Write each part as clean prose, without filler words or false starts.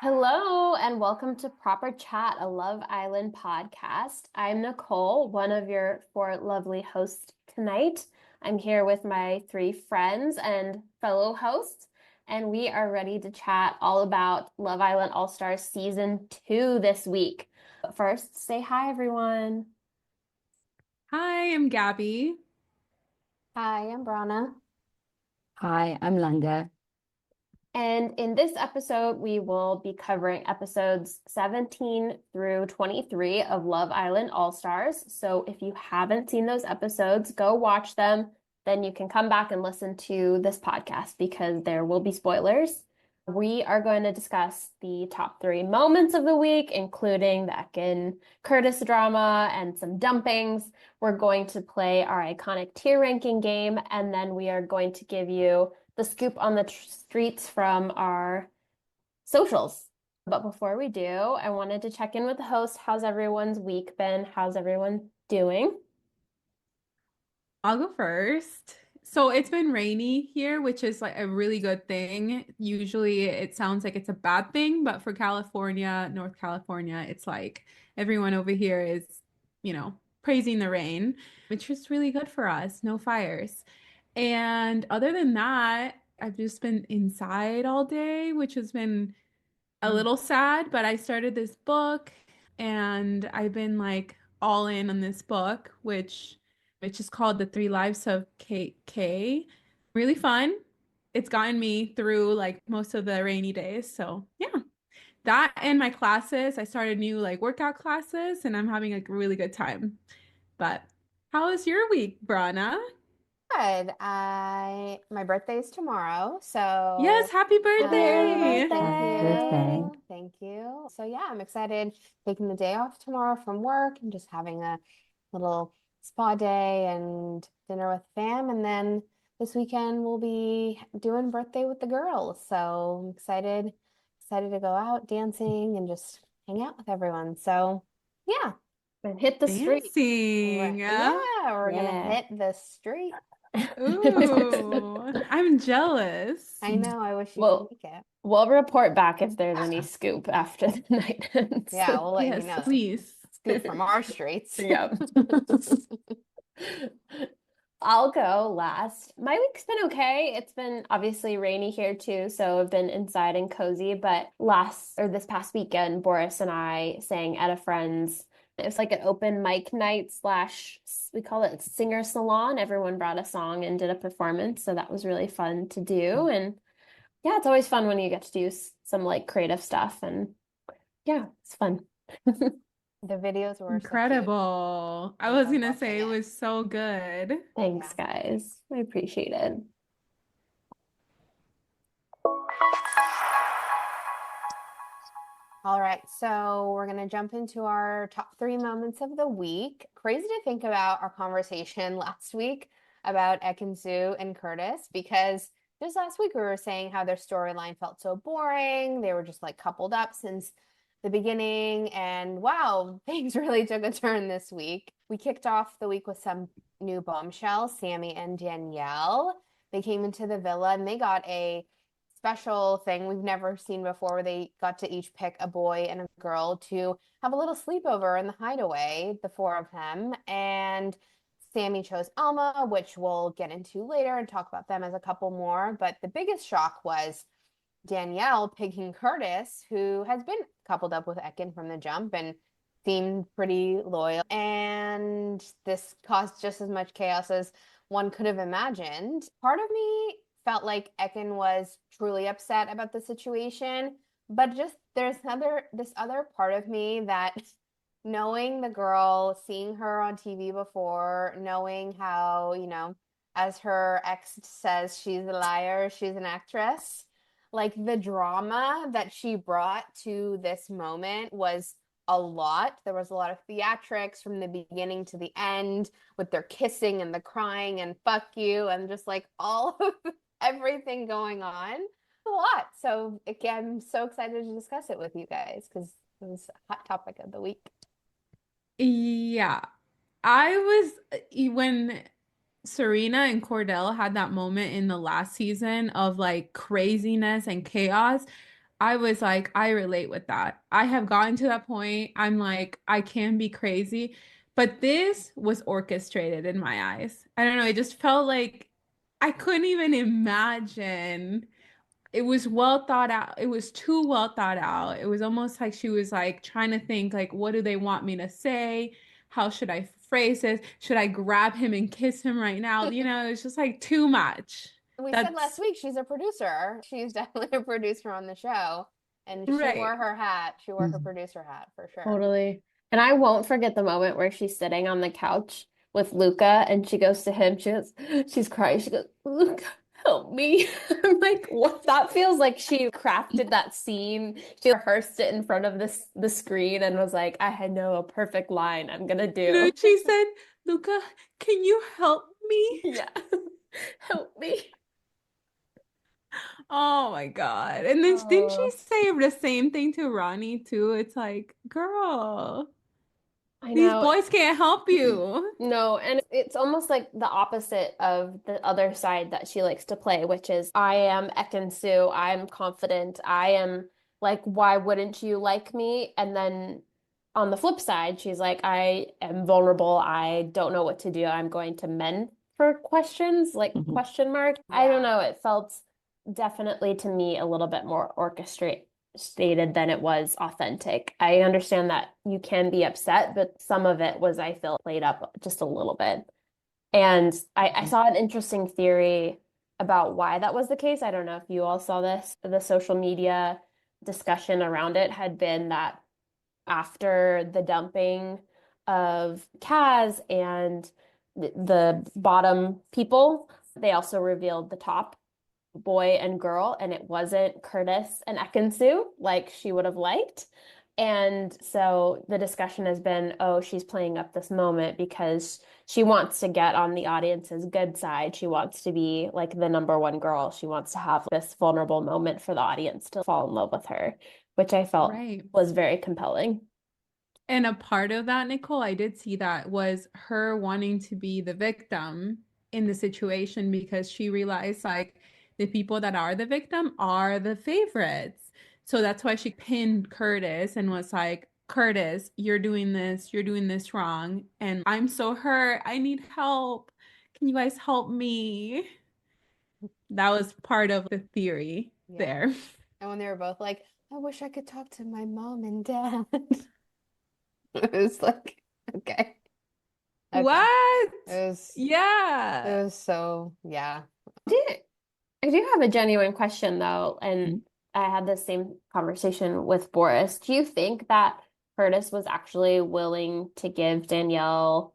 Hello and welcome to Proper Chat, a Love Island podcast. I'm Nicole, one of your four lovely hosts tonight. I'm here with my three friends and fellow hosts, and we are ready to chat all about Love Island All Stars Season 2 this week. But first, say hi, everyone. Hi, I'm Gabby. Hi, I'm Brana. Hi, I'm Langa. And in this episode, we will be covering episodes 17 through 23 of Love Island All Stars. So if you haven't seen those episodes, go watch them. Then you can come back and listen to this podcast because there will be spoilers. We are going to discuss the top three moments of the week, including the Ekin Curtis drama and some dumpings. We're going to play our iconic tier ranking game, and then we are going to give you the scoop on the streets from our socials. But before we do, I wanted to check in with the host. How's everyone's week been? How's everyone doing? I'll go first. So it's been rainy here, which is like a really good thing. Usually it sounds like it's a bad thing, but for California, North California, it's like everyone over here is, praising the rain, which is really good for us. No fires. And other than that, I've just been inside all day, which has been a little sad, but I started this book and I've been like all in on this book, which is called The Three Lives of K. Really fun. It's gotten me through like most of the rainy days. So yeah, that and my classes. I started new like workout classes and I'm having a really good time. But how was your week, Brana? Good. My birthday is tomorrow, Yes, so happy Happy early birthday. thank Happy birthday. you. Thank you. So yeah, I'm excited taking the day off tomorrow from work and just having a little spa day and dinner with fam. And then this weekend we'll be doing birthday with the girls. So I'm excited to go out dancing and just hang out with everyone. So yeah, And hit the street. Dancing. we're gonna Yeah. hit the street. Ooh, I'm jealous. I know. I wish you could Well, make it. we'll report back if there's any scoop after the night ends. Yeah, we'll let you Yes, know. please. Scoop from our streets. Yeah. I'll go last. My week's been okay. It's been obviously rainy here too, so I've been inside and cozy. But this past weekend, Boris and I sang at a friend's. It was like an open mic night slash, we call it singer salon. Everyone brought a song and did a performance, so that was really fun to do. And yeah, it's always fun when you get to do some like creative stuff, and yeah, it's fun. The videos were so cute. Incredible. I I was love gonna watching say it it. was so good. Thanks, Yeah. guys. I appreciate it. All right, so we're gonna jump into our top three moments of the week. Crazy to think about our conversation last week about Ekansu and Curtis because just last week we were saying how their storyline felt so boring. They were just like coupled up since the beginning, and wow, things really took a turn this week. We kicked off the week with some new bombshells, Sammy and Danielle. They came into the villa and they got a special thing we've never seen before where they got to each pick a boy and a girl to have a little sleepover in the hideaway, the four of them. And Sammy chose Alma, which we'll get into later and talk about them as a couple more. But the biggest shock was Danielle picking Curtis, who has been coupled up with Ekin from the jump and seemed pretty loyal. And this caused just as much chaos as one could have imagined. Part of me felt like Ekin was truly upset about the situation, but just there's this other part of me that knowing the girl, seeing her on TV before, knowing how, as her ex says, she's a liar, she's an actress. Like the drama that she brought to this moment was a lot. There was a lot of theatrics from the beginning to the end with their kissing and the crying and fuck you and just like all of everything going on. A lot. So again, I'm so excited to discuss it with you guys because it was a hot topic of the week. Yeah. I was when Serena and Cordell had that moment in the last season of like craziness and chaos. I was like, I relate with that. I have gotten to that point. I'm like, I can be crazy, but this was orchestrated in my eyes. I don't know. It just felt like I couldn't even imagine. It was well thought out. It was too well thought out. It was almost like she was like trying to think like, what do they want me to say? How should I phrase this? Should I grab him and kiss him right now? You know, it's just like too much. We said last That's week she's a producer. She's definitely a producer on the show. And she wore right. her hat. She wore her Mhm. producer hat for sure. Totally. And I won't forget the moment where she's sitting on the couch with Luca and she goes to him. She goes, she's crying. She goes, Luca, help me. I'm like, what? That feels like she crafted that scene. She rehearsed it in front of the screen and was like, I know a perfect line I'm gonna No, do. she said, Luca, can you help me? Yeah. Help me. Oh my God. And then didn't she Oh, say the same thing to Ronnie too? It's like, girl, I these know. boys can't help you. No, and it's almost like the opposite of the other side that she likes to play, which is I am Ekansu, I'm confident, I am like, why wouldn't you like me? And then on the flip side, she's like, I am vulnerable, I don't know what to do, I'm going to mend for questions, like Mhm. question mark. I don't Yeah. know, it felt definitely to me a little bit more orchestrated stated than it was authentic. I understand that you can be upset, but some of it was, I feel, played up just a little bit. And I Mhm. saw an interesting theory about why that was the case. I don't know if you all saw this. The social media discussion around it had been that after the dumping of Kaz and the bottom people, they also revealed the top boy and girl, and it wasn't Curtis and Ekansu like she would have liked. And so the discussion has been, oh, she's playing up this moment because she wants to get on the audience's good side. She wants to be like the number one girl. She wants to have this vulnerable moment for the audience to fall in love with her, which I felt Right. was very compelling. And a part of that, Nicole, I did see that was her wanting to be the victim in the situation because she realized like the people that are the victim are the favorites. So that's why she pinned Curtis and was like, Curtis, you're doing this wrong. And I'm so hurt. I need help. Can you guys help me? That was part of the theory Yeah. there. And when they were both like, I wish I could talk to my mom and dad. It was like, okay. Okay. What? It was it Yeah. was so yeah. I do have a genuine question though, and Mhm. I had the same conversation with Boris. Do you think that Curtis was actually willing to give Danielle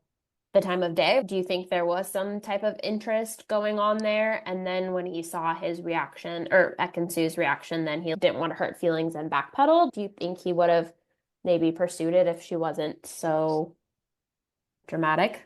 the time of day? Do you think there was some type of interest going on there? And then when he saw his reaction or Ekansu's reaction, then he didn't want to hurt feelings and backpedal. Do you think he would have maybe pursued it if she wasn't so dramatic?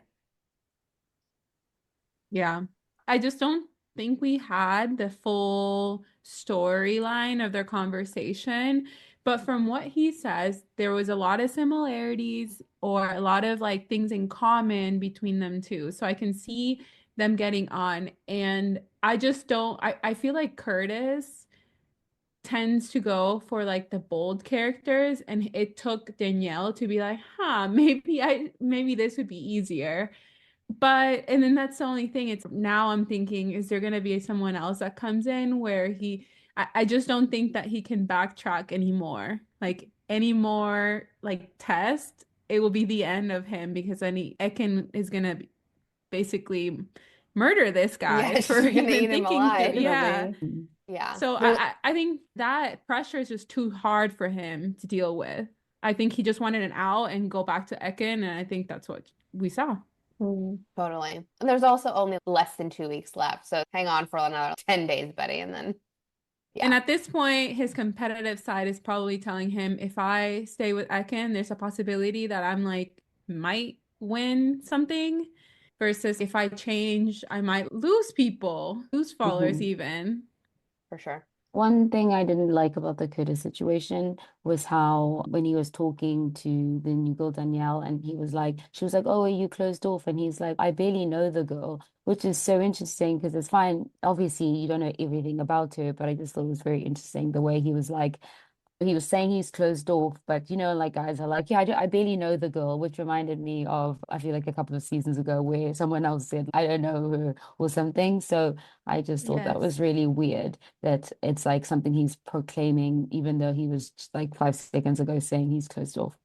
Yeah. I just don't think we had the full storyline of their conversation. But from what he says, there was a lot of similarities or a lot of like things in common between them two. So I can see them getting on. And I just don't, I feel like Curtis tends to go for like the bold characters. And it took Danielle to be like, huh, maybe this would be easier. But and then that's the only thing. It's now I'm thinking, is there gonna be someone else that comes in where I just don't think that he can backtrack anymore. Like any more like test, it will be the end of him because then Ekin is gonna basically murder this guy Yeah, for she's gonna even eat him thinking to, alive. yeah. Literally. Mhm. Yeah. So Well, I think that pressure is just too hard for him to deal with. I think he just wanted an out and go back to Ekin, and I think that's what we saw. Mm. totally. And there's also only less than 2 weeks left. So hang on for another 10 days, buddy. And then And yeah, at this point, his competitive side is probably telling him if I stay with Ekin, there's a possibility that I'm like might win something versus if I change, I might lose people, lose followers Mhm. even. for sure. One thing I didn't like about the Curtis situation was how when he was talking to the new girl Danielle and she was like, "Oh, are you closed off?" And he's like, "I barely know the girl," which is so interesting because it's fine. Obviously, you don't know everything about her, but I just thought it was very interesting the way he was saying he's closed off, but like guys are like, yeah, I barely know the girl, which reminded me of, I feel like a couple of seasons ago where someone else said, I don't know her or something. So I just thought that Yes. was really weird that it's like something he's proclaiming, even though he was just like 5 seconds ago saying he's closed off.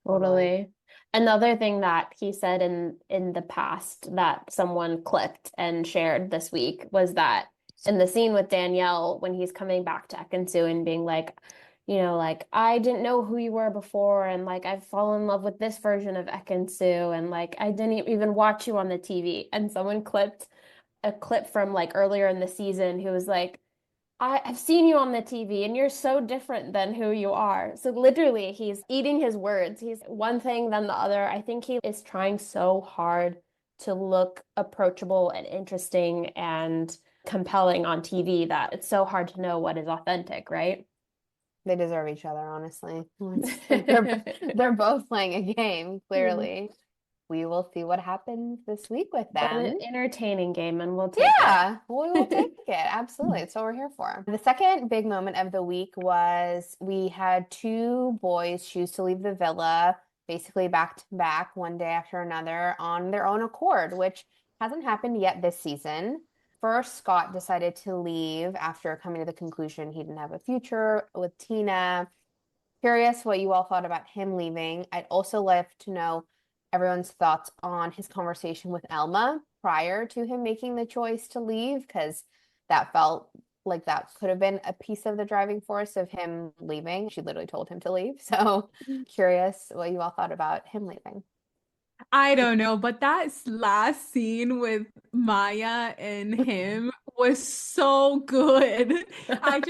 Totally. Totally. Another thing that he said in the past that someone clipped and shared this week was that in the scene with Danielle when he's coming back to Ekansu and being like, like I didn't know who you were before and like I've fallen in love with this version of Ekansu and like I didn't even watch you on the TV. And someone clipped a clip from like earlier in the season who was like I've seen you on the TV and you're so different than who you are. So literally, he's eating his words. He's one thing, then the other. I think he is trying so hard to look approachable and interesting and compelling on TV that it's so hard to know what is authentic, right? They deserve each other, honestly. They're both playing a game, Mhm. clearly. We will see what happens this week with But them. an entertaining game, and we'll take Yeah, we will take it. it. Absolutely. That's what we're here for. The second big moment of the week was we had two boys choose to leave the villa basically back to back, one day after another, on their own accord, which hasn't happened yet this season. First, Scott decided to leave after coming to the conclusion he didn't have a future with Tina. Curious what you all thought about him leaving. I'd also like to know everyone's thoughts on his conversation with Elma prior to him making the choice to leave, because that felt like that could have been a piece of the driving force of him leaving. She literally told him to leave. So curious what you all thought about him leaving. I don't know, but that last scene with Maya and him was so good. I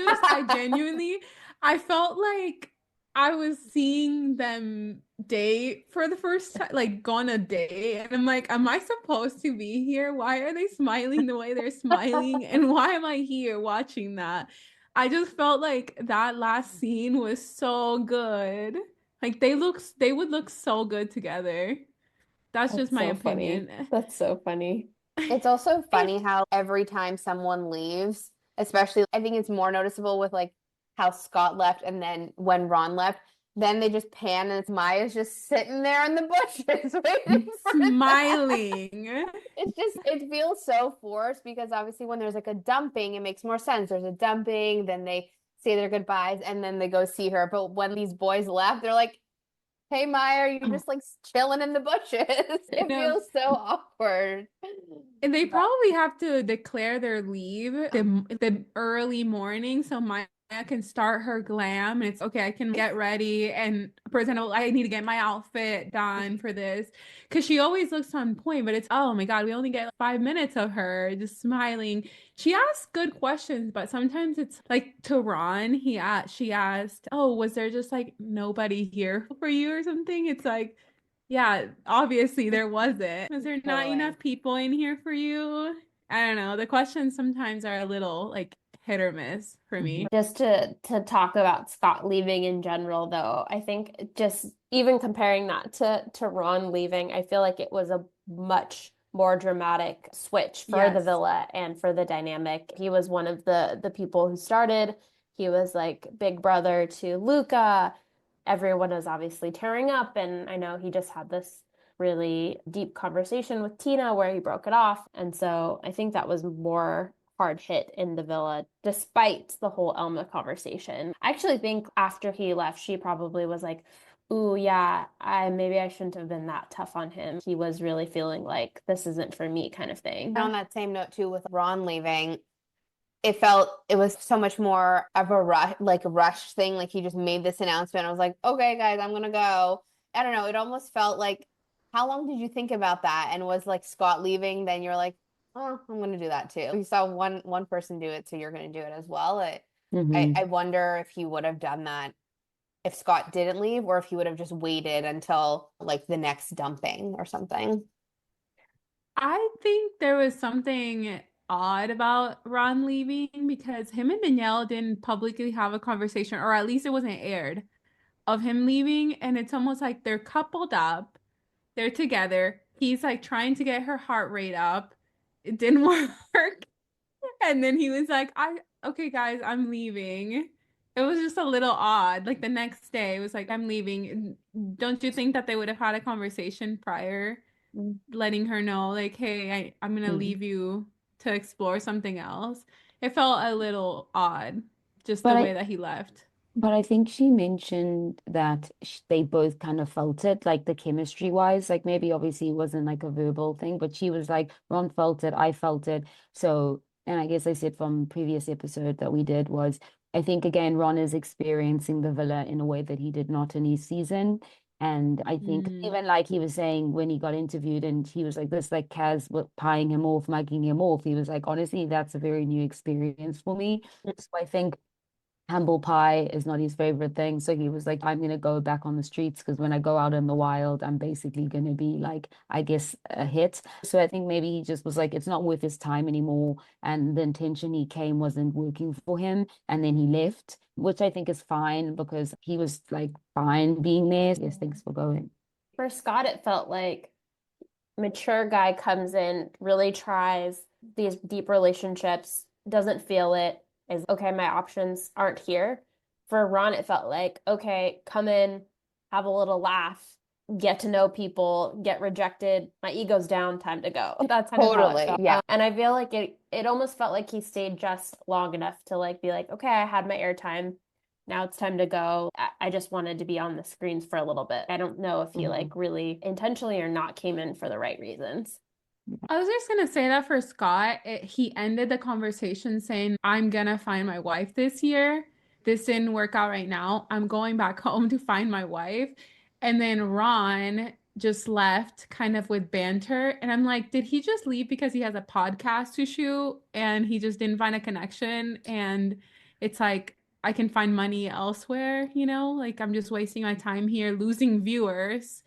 genuinely, I felt like I was seeing them date for the first time, like go on a date. And I'm like, am I supposed to be here? Why are they smiling the way they're smiling? And why am I here watching that? I just felt like that last scene was so good. Like they would look so good together. That's just That's my so funny. opinion. That's so funny. It's also It funny how every time someone leaves, especially I think it's more noticeable with like how Scott left and then when Ron left, then they just pan and it's Maya's just sitting there in the bushes waiting for them. smiling. It's just it feels so forced because obviously when there's like a dumping, it makes more sense. There's a dumping, then they say their goodbyes and then they go see her. But when these boys left, they're like, "Hey Maya, are you just like chilling in the bushes?" It No. feels so awkward. And they But probably have to declare their leave the early morning so Maya can start her glam and it's okay, I can get ready and presentable. I need to get my outfit done for this because she always looks on point, but it's oh my God, we only get like 5 minutes of her just smiling. She asks good questions, but sometimes it's like to Ron, she asked, "Oh, was there just like nobody here for you or something?" It's like yeah, obviously there wasn't. Was there not totally. enough people in here for you? I don't know. The questions sometimes are a little like hit or miss for me. Just to talk about Scott leaving in general, though, I think just even comparing that to Ron leaving, I feel like it was a much more dramatic switch for the Yes. villa and for the dynamic. He was one of the people who started. He was like big brother to Luca. Everyone was obviously tearing up, and I know he just had this really deep conversation with Tina where he broke it off. And so I think that was more hard hit in the villa, despite the whole Elma conversation. I actually think after he left, she probably was like, "Ooh, yeah, I maybe I shouldn't have been that tough on him." He was really feeling like this isn't for me kind of thing. And on that same note too, with Ron leaving, it was so much more of a rush thing. Like he just made this announcement. I was like, okay, guys, I'm gonna go. I don't know. It almost felt like, how long did you think about that? And was like Scott leaving, then you're like, oh, I'm gonna do that too. You saw one person do it, so you're gonna do it as well. I Hmm. wonder if he would have done that if Scott didn't leave, or if he would have just waited until like the next dumping or something. I think there was something. odd about Ron leaving because him and Danielle didn't publicly have a conversation, or at least it wasn't aired, of him leaving. And it's almost like they're coupled up, they're together. He's like trying to get her heart rate up. It didn't work. And then he was like, okay, guys, I'm leaving. It was just a little odd. Like the next day, it was like, I'm leaving. Don't you think that they would have had a conversation prior, letting her know, like, hey, I'm gonna Mhm. leave you to explore something else? It felt a little odd, just But the I way that he left. But I think she mentioned that sh they both kind of felt it, like the chemistry wise. Like maybe obviously it wasn't like a verbal thing, but she was like, Ron felt it, I felt it. So, and I guess I said from previous episode that we did was, I think again, Ron is experiencing the villa in a way that he did not in his season. And I think Mm. even like he was saying when he got interviewed and he was like this, like Kaz pieing him off, mugging him off. He was like, honestly, that's a very new experience for me. So I think humble pie is not his favorite thing. So he was like, I'm going to go back on the streets because when I go out in the wild, I'm basically going to be like, I guess, a hit. So I think maybe he just was like, it's not worth his time anymore. And the intention he came wasn't working for him. And then he left, which I think is fine because he was like fine being there. Yes, thanks for going. For Scott, it felt like mature guy comes in, really tries these deep relationships, doesn't feel it, is okay, my options aren't here. For Ron, it felt like, okay, come in, have a little laugh, get to know people, get rejected, my ego's down, time to go. That's kind of how it Totally. felt. Yeah. And I feel like it almost felt like he stayed just long enough to like be like, okay, I had my airtime. Now it's time to go. I just wanted to be on the screens for a little bit. I don't know if he Mhm. like really intentionally or not came in for the right reasons. I was just gonna say that for Scott, he ended the conversation saying, I'm gonna find my wife this year. This didn't work out right now. I'm going back home to find my wife. And then Ron just left kind of with banter. And I'm like, did he just leave because he has a podcast to shoot and he just didn't find a connection? And it's like, I can find money elsewhere, like I'm just wasting my time here, losing viewers,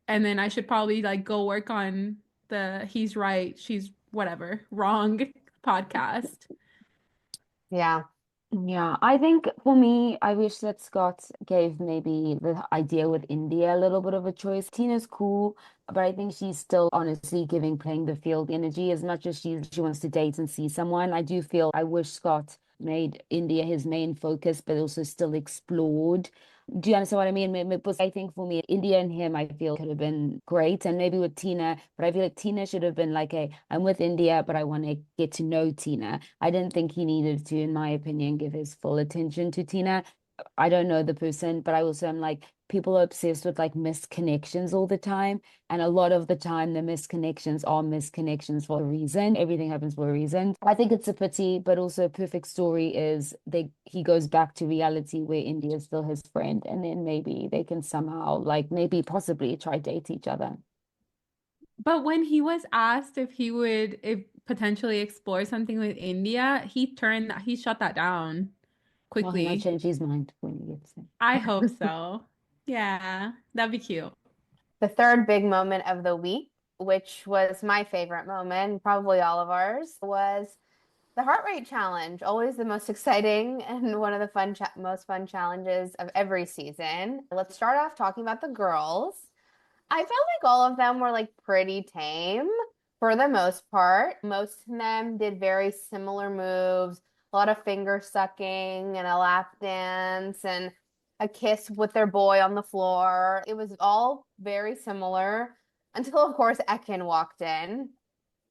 and then I should probably like go work on the he's right, she's whatever, wrong podcast. Yeah. Yeah, I think for me, I wish that Scott gave maybe the idea with India a little bit of a choice. Tina's cool, but I think she's still honestly giving playing the field energy as much as she wants to date and see someone. I do feel I wish Scott made India his main focus, but also still explored. Do you understand what I mean? Because I think for me, India and him, I feel could have been great. And maybe with Tina, but I feel like Tina should have been like, hey, I'm with India, but I want to get to know Tina. I didn't think he needed to, in my opinion, give his full attention to Tina. I don't know the person, but I also am like, people are obsessed with like missed connections all the time. And a lot of the time, the misconnections are misconnections for a reason. Everything happens for a reason. I think it's a pity, but also a perfect story is he goes back to reality where India is still his friend, and then maybe they can somehow like maybe possibly try date each other. But when he was asked if he would if potentially explore something with India, he shut that down Well, he might quickly. change his mind when he gets I hope there. so. Yeah, that'd be cute. The third big moment of the week, which was my favorite moment, probably all of ours, was the heart rate challenge. Always the most exciting and one of the most fun challenges of every season. Let's start off talking about the girls. I felt like all of them were like pretty tame for the most part. Most of them did very similar moves, a lot of finger sucking and a lap dance and a kiss with their boy on the floor. It was all very similar until, of course, Ekin walked in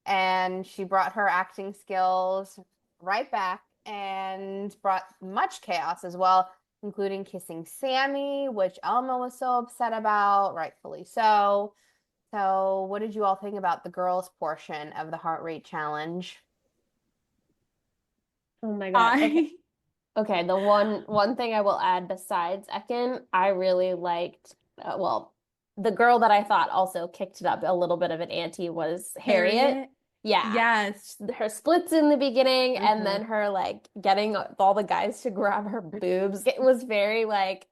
and she brought her acting skills right back and brought much chaos as well, including kissing Sammy, which Elma was so upset about, rightfully so. So, what did you all think about the girls' portion of the heart rate challenge? Oh my God. Okay. I Okay, the one thing I will add besides Ekin, I really liked well, the girl that I thought also kicked it up a little bit of an ante was Harriet. Harriet. Yeah. Yes. Her splits in the beginning and Mhm. then her like getting all the guys to grab her boobs. It was very like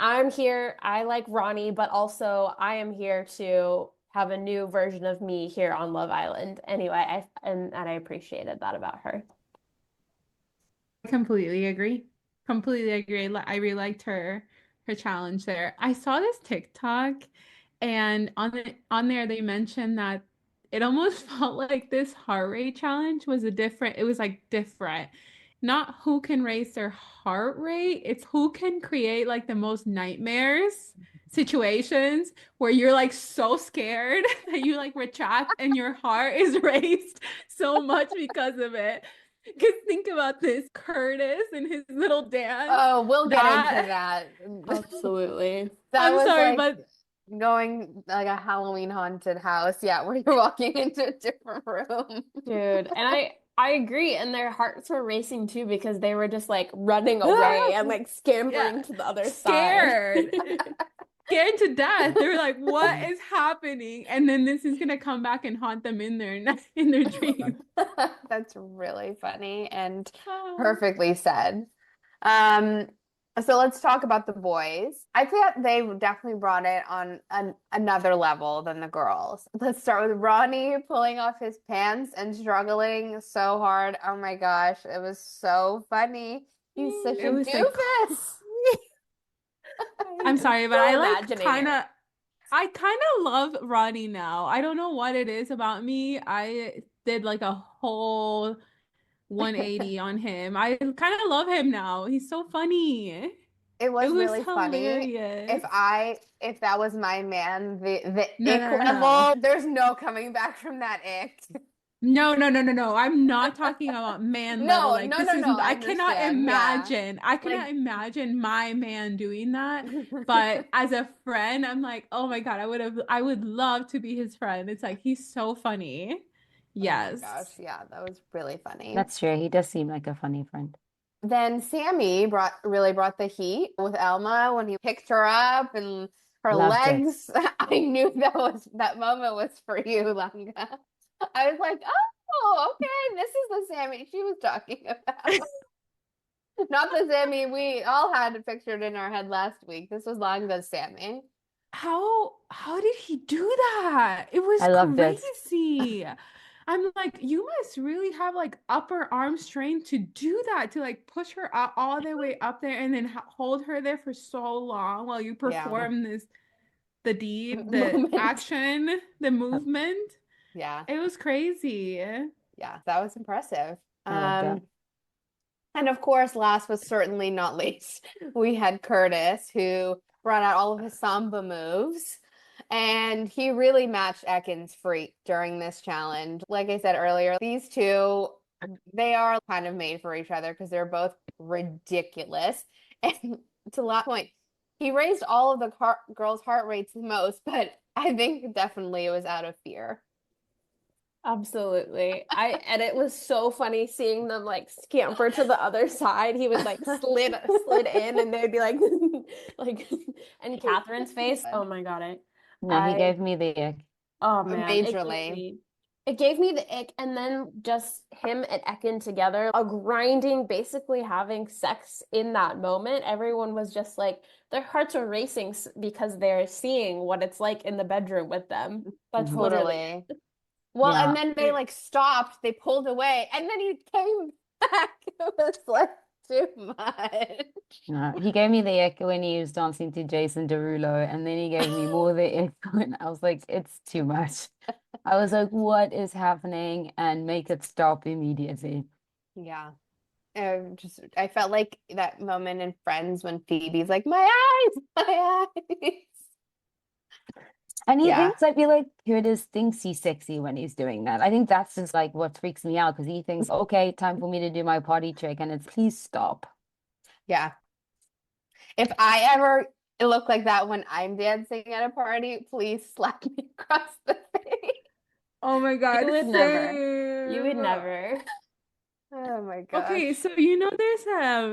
I'm here, I like Ronnie, but also I am here to have a new version of me here on Love Island. Anyway, and I appreciated that about her. I completely agree. Completely agree. I really liked her challenge there. I saw this TikTok, and on there they mentioned that it almost felt like this heart rate challenge was it was like different. Not who can raise their heart rate, it's who can create like the most nightmares situations where you're like so scared that you like retract and your heart is raised so much because of it. Because think about this, Curtis and his little dance. Oh, we'll get into That that. Absolutely. That I'm was sorry, like but going like a Halloween haunted house. Yeah, where you're walking into a different room. Dude, and I agree, and their hearts were racing too because they were just like running away and like yeah, scampering to the other side. scared. Scared to death. They're like, what is happening? And then this is gonna come back and haunt them in their dreams. That's really funny and Oh. perfectly said. Um, so let's talk about the boys. I feel like they definitely brought it on another level than the girls. Let's start with Ronnie pulling off his pants and struggling so hard. Oh my gosh, it was so funny. He's such It a was like doofus. I'm I'm sorry, but still I like imagining it. I kind of love Ronnie now. I don't know what it is about me. I did like a whole 180 on him. I kind of love him now. He's so funny. It It was was really funny. hilarious. If that was my man, the No, ick no, no, no. level, there's no coming back from that ick. No, no, no, no, no. I'm not talking about man level. No, Like no, this no, is no. I I cannot understand. Yeah. imagine. I cannot Like imagine my man doing that. But as a friend, I'm like, "Oh my God, I would love to be his friend." It's like he's so funny. Oh my gosh, Yes. yeah, that was really funny. That's true. He does seem like a funny friend. Then Sammy really brought the heat with Elma when he picked her up and her Loved it. legs. I knew that moment was for you, Langa. I was like, oh, okay, this is the Sammy she was talking about. Not the Sammy we all had pictured in our head last week. This was Langa's Sammy. How did he do that? It was I loved it. crazy. I'm like, you must really have like upper arm strength to do that, to like push her all the way up there and then hold her there for so long while you Yeah. perform the deed, the Moment. action, the movement. Yeah. It was crazy. Yeah, that was impressive. I loved it. And of course, last but certainly not least, we had Curtis, who brought out all of his samba moves. And he really matched Ekin's freak during this challenge. Like I said earlier, these two, they are kind of made for each other because they're both ridiculous. And to last point, he raised all of the girls' heart rates the most, but I think definitely it was out of fear. Absolutely. And it was so funny seeing them like scamper to the other side. He would like slid in and they'd be like like and Catherine's face. Oh my God. No, he I gave me the ick. oh man, Majorly. it gave me the ick, and then just him and Ekin together, a grinding, basically having sex in that moment. Everyone was just like their hearts are racing because they're seeing what it's like in the bedroom with them. That's Mhm. literally Totally. Well, Yeah. and then they like stopped, they pulled away, and then he came back. It was like too much. No, he gave me the ick when he was dancing to Jason Derulo, and then he gave me more the ick when I was like, it's too much. I was like, what is happening? And make it stop immediately. Yeah. I felt like that moment in Friends when Phoebe's like, my eyes, my eyes. And he Yeah. thinks, I feel like Curtis thinks he's sexy when he's doing that. I think that's just like what freaks me out because he thinks, okay, time for me to do my potty trick, and it's please stop. Yeah. If I ever look like that when I'm dancing at a party, please slap me across the face. Oh my God, you would never. You would same. never. Oh my Okay, gosh. so there's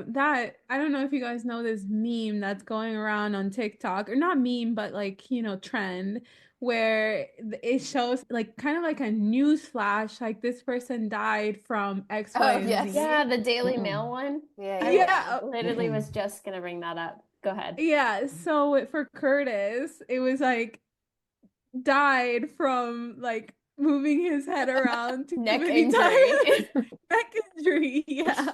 that I don't know if you guys know this meme that's going around on TikTok, or not meme, but like, trend where it shows like kind of like a news flash, like this person died from X, Y, Oh, and yes. Z. Yeah, the Daily Mm-mm. Mail one. Yeah, I yeah, was yeah. Yeah, literally Mm-mm. was just gonna bring that up. Go ahead. yeah. So for Curtis, it was like died from like moving his head around too Neck many injury. times. Neck injury, yeah.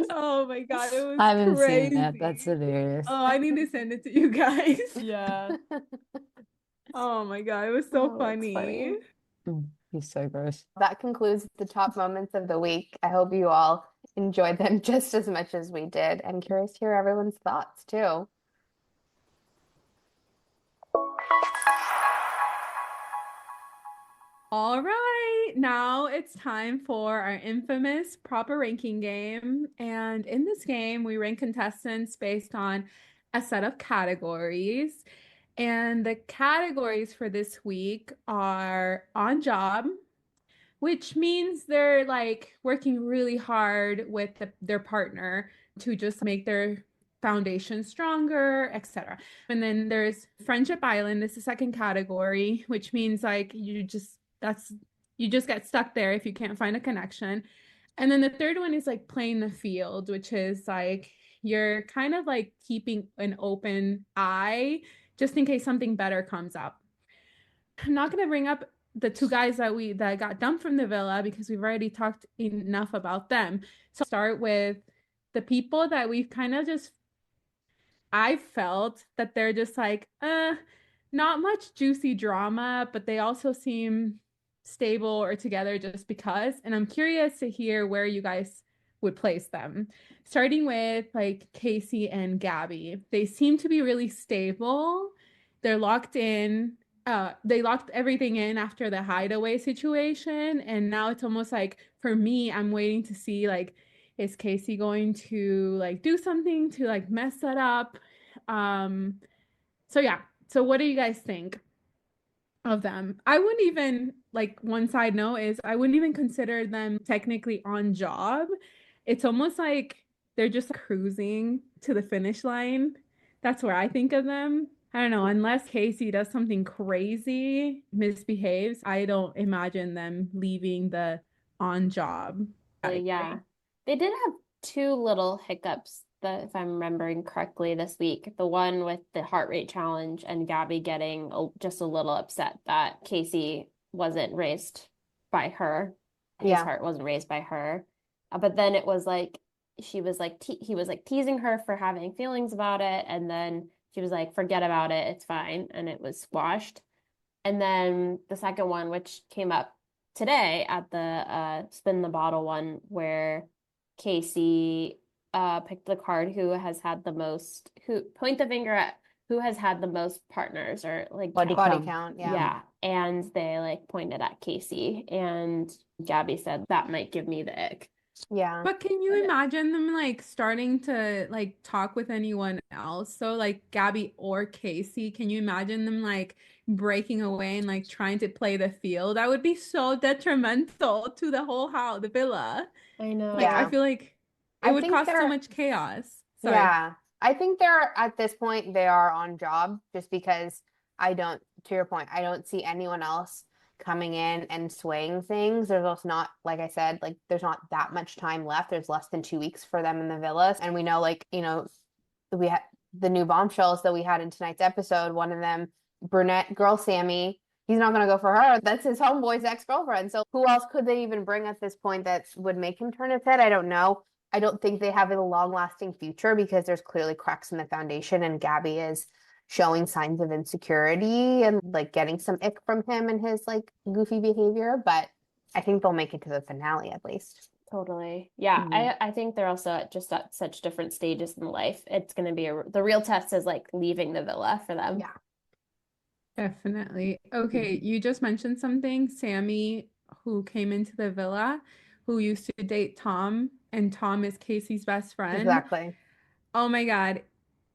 Oh my God, it was I haven't seen that. That's crazy. hilarious. Oh, I need to send it to you guys. Yeah. Oh my God, it was so Oh, that's funny. funny. He's so gross. That concludes the top moments of the week. I hope you all enjoyed them just as much as we did, and curious to hear everyone's thoughts too. All right, now it's time for our infamous proper ranking game. And in this game, we rank contestants based on a set of categories. And the categories for this week are on job, which means they're like working really hard with their partner to just make their foundation stronger, etc. And then there's friendship island. This is the second category, which means like you just get stuck there if you can't find a connection. And then the third one is like playing the field, which is like you're kind of like keeping an open eye just in case something better comes up. I'm not going to bring up the two guys that got dumped from the villa because we've already talked enough about them. So I'll start with the people that we've kind of just I felt that they're just like, not much juicy drama, but they also seem stable or together just because. And I'm curious to hear where you guys would place them. Starting with like Casey and Gabby. They seem to be really stable. They're locked in. They locked everything in after the hideaway situation. And now it's almost like for me, I'm waiting to see like, is Casey going to like do something to like mess that up? Um, so yeah. So what do you guys think of them? I wouldn't even like one side note is I wouldn't even consider them technically on job. It's almost like they're just cruising to the finish line. That's where I think of them. I don't know, unless Casey does something crazy, misbehaves, I don't imagine them leaving the on job Yeah. category. They did have two little hiccups that, if I'm remembering correctly, this week. The one with the heart rate challenge and Gabby getting just a little upset that Casey wasn't raised by her. His Yeah. heart wasn't raised by her. But then it was like she was like he was like teasing her for having feelings about it, and then she was like, "Forget about it, it's fine," and it was squashed. And then the second one, which came up today at the spin the bottle one, where Casey picked the card who has had the most, who point the finger at who has had the most partners or like Body Body count. count, yeah. yeah. And they like pointed at Casey, and Gabby said that might give me the ick. Yeah. But can you imagine them like starting to like talk with anyone else? So like Gabby or Casey, can you imagine them like breaking away and like trying to play the field? That would be so detrimental to the whole house, the villa. I know. Like I Yeah. feel like it I would think cause so they're, much chaos. Sorry. yeah. I think they're at this point they are on job just because I don't, to your point, I don't see anyone else coming in and swaying things. There's also not, like I said, like there's not that much time left. There's less than 2 weeks for them in the villas. And we know, like, we had the new bombshells that we had in tonight's episode. One of them, brunette girl Sammy, he's not going to go for her. That's his homeboy's ex-girlfriend. So who else could they even bring at this point that would make him turn his head? I don't know. I don't think they have a long-lasting future because there's clearly cracks in the foundation, and Gabby is showing signs of insecurity and like getting some ick from him and his like goofy behavior. But I think they'll make it to the finale at least. Totally. Yeah, I think they're also just at such different stages in life. It's going to be the real test is like leaving the villa for them. Yeah. Definitely. Okay, you just mentioned something, Sammy, who came into the villa, who used to date Tom, and Tom is Casey's best friend. Exactly. Oh my God.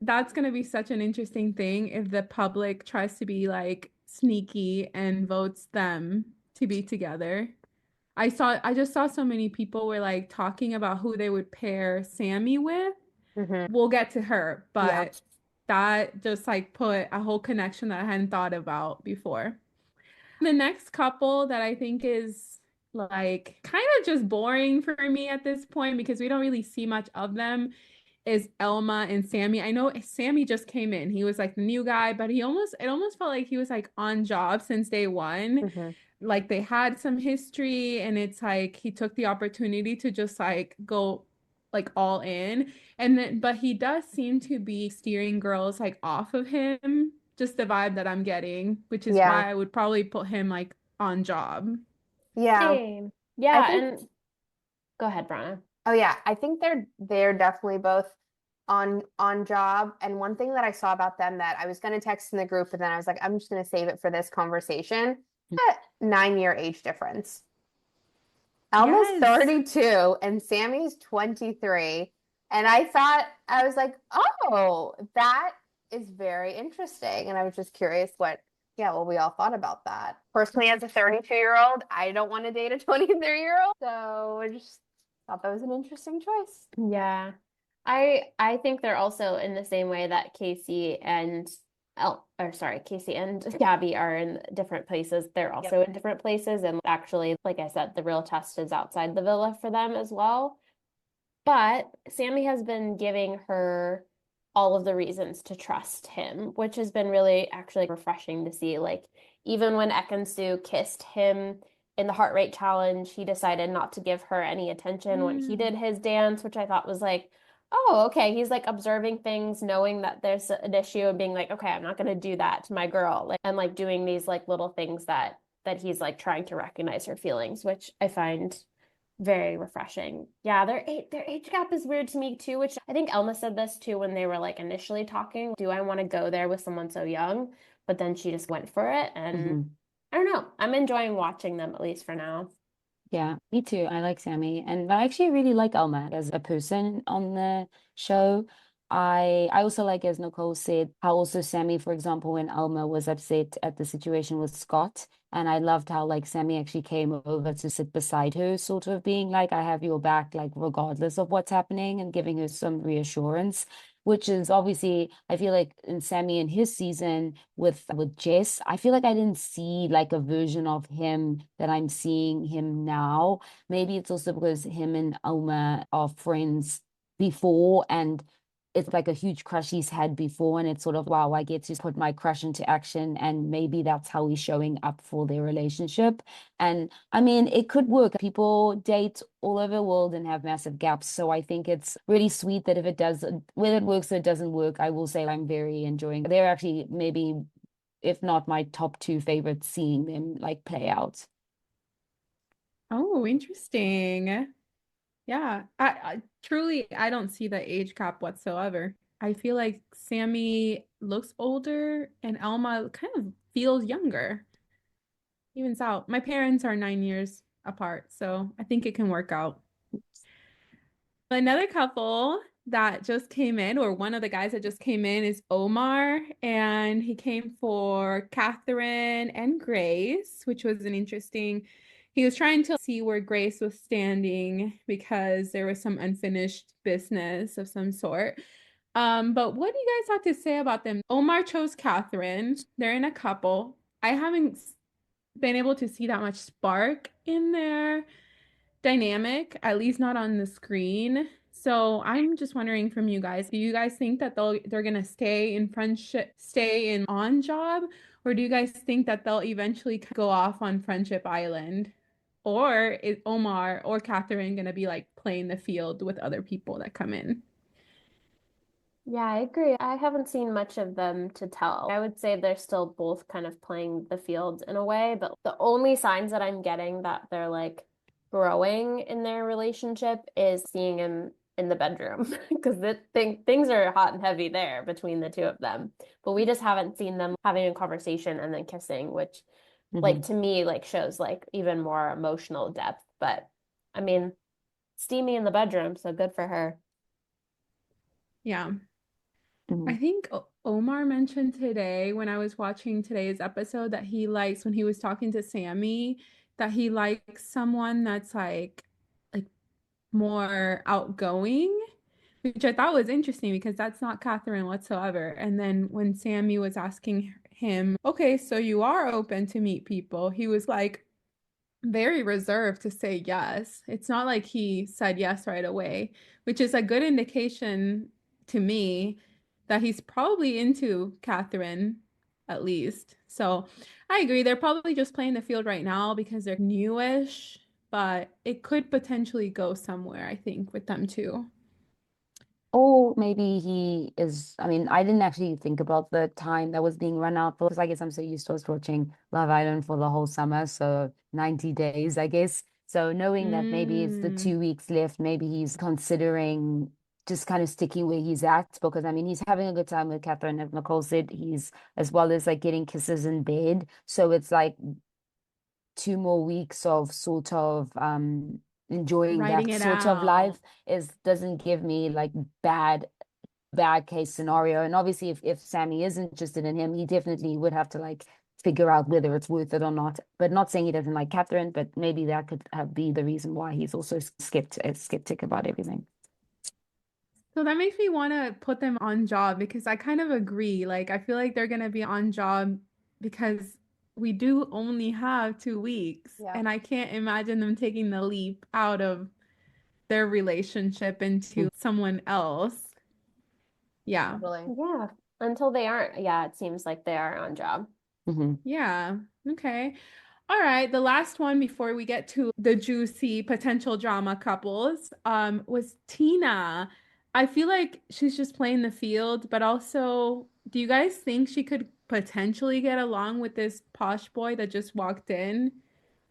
That's going to be such an interesting thing if the public tries to be like sneaky and votes them to be together. I just saw so many people were like talking about who they would pair Sammy with. Hmm. We'll get to her, Yeah. but that just like put a whole connection that I hadn't thought about before. The next couple that I think is like kind of just boring for me at this point because we don't really see much of them is Elma and Sammy. I know Sammy just came in. He was like the new guy, but it almost felt like he was like on job since day one. Mhm. Like they had some history, and it's like he took the opportunity to just like go like all in. And then but he does seem to be steering girls like off of him, just the vibe that I'm getting, which is Yeah. why I would probably put him like on job. Yeah. Same. I Yeah, think and go ahead, Brana. Oh yeah, I think they're definitely both on job. And one thing that I saw about them that I was going to text in the group, but then I was like, I'm just going to save it for this conversation. 9-year age difference. Elma's Yes. 32 and Sammy's 23. And I was like, oh, that is very interesting. And I was just curious yeah, well, we all thought about that. Personally, as a 32-year-old, I don't want to date a 23-year-old. So I just thought that was an interesting choice. Yeah. I think they're also in the same way that Casey and Gabby are in different places. They're Yep. also in different places. And actually, like I said, the real test is outside the villa for them as well. But Sammy has been giving her all of the reasons to trust him, which has been really actually refreshing to see. Like, even when Ekansu kissed him in the heart rate challenge, he decided not to give her any attention when he Mm. did his dance, which I thought was like, oh, okay. He's like observing things, knowing that there's an issue and being like, okay, I'm not going to do that to my girl. Like, and like doing these like little things that he's like trying to recognize her feelings, which I find very refreshing. Yeah, their age gap is weird to me too, which I think Elma said this too when they were like initially talking. Do I want to go there with someone so young? But then she just went for it, and Hmm. I don't know. I'm enjoying watching them at least for now. Yeah, me too. I like Sammy, and I actually really like Alma as a person on the show. I also like, as Nicole said, how also Sammy, for example, when Alma was upset at the situation with Scott, and I loved how like Sammy actually came over to sit beside her, sort of being like, I have your back, like regardless of what's happening, and giving her some reassurance. Which is obviously, I feel like in Sammy in his season with Jess, I feel like I didn't see like a version of him that I'm seeing him now. Maybe it's also because him and Alma are friends before, and it's like a huge crush he's had before, and it's sort of, wow, I get to put my crush into action, and maybe that's how he's showing up for their relationship. And I mean, it could work. People date all over the world and have massive gaps. So I think it's really sweet that if it does, whether it works or it doesn't work, I will say I'm very enjoying. They're actually maybe, if not my top two favorites, seeing them like play out. Oh, interesting. Yeah, I truly I don't see the age gap whatsoever. I feel like Sammy looks older and Elma kind of feels younger. Evens out. My parents are 9 years apart, so I think it can work out. Another couple that just came in, or one of the guys that just came in, is Omar, and he came for Catherine and Grace, which was an interesting. He was trying to see where Grace was standing because there was some unfinished business of some sort. But what do you guys have to say about them? Omar chose Catherine. They're in a couple. I haven't been able to see that much spark in their dynamic, at least not on the screen. So I'm just wondering from you guys, do you guys think that they're gonna stay in friendship, stay in on job, or do you guys think that they'll eventually go off on Friendship Island? Or is Omar or Catherine gonna be like playing the field with other people that come in? Yeah, I agree. I haven't seen much of them to tell. I would say they're still both kind of playing the field in a way, but the only signs that I'm getting that they're like growing in their relationship is seeing him in the bedroom because things are hot and heavy there between the two of them. But we just haven't seen them having a conversation and then kissing, which like Hmm. to me like shows like even more emotional depth. But I mean, steamy in the bedroom, so good for her. Yeah. I Hmm. think Omar mentioned today when I was watching today's episode that he likes when he was talking to Sammy that he likes someone that's like more outgoing, which I thought was interesting because that's not Catherine whatsoever. And then when Sammy was asking him, okay, so you are open to meet people, he was like very reserved to say yes. It's not like he said yes right away, which is a good indication to me that he's probably into Catherine at least. So I agree. They're probably just playing the field right now because they're newish, but it could potentially go somewhere, I think, with them too. Or maybe he is, I mean, I didn't actually think about the time that was being run out for, because I guess I'm so used to us watching Love Island for the whole summer, so 90 days, I guess. So knowing that maybe it's the Mm, 2 weeks left, maybe he's considering just kind of sticking where he's at, because I mean, he's having a good time with Catherine, as Nicole said, he's as well as like getting kisses in bed. So it's like 2 more weeks of sort of enjoying writing that it sort of out. life is doesn't give me like bad case scenario. And obviously, if Sammy is interested in him, he definitely would have to like figure out whether it's worth it or not. But not saying he doesn't like Catherine, but maybe that could be the reason why he's also skeptic about everything. So that makes me want to put them on job because I kind of agree. Like, I feel like they're going to be on job because we do only have 2 weeks, Yeah, and I can't imagine them taking the leap out of their relationship into someone else. Yeah. totally. Yeah. Until they aren't. Yeah, it seems like they are on job. Mm-hmm. Yeah. Okay. All right. The last one before we get to the juicy potential drama couples, was Tina. I feel like she's just playing the field, but also, do you guys think she could potentially get along with this posh boy that just walked in?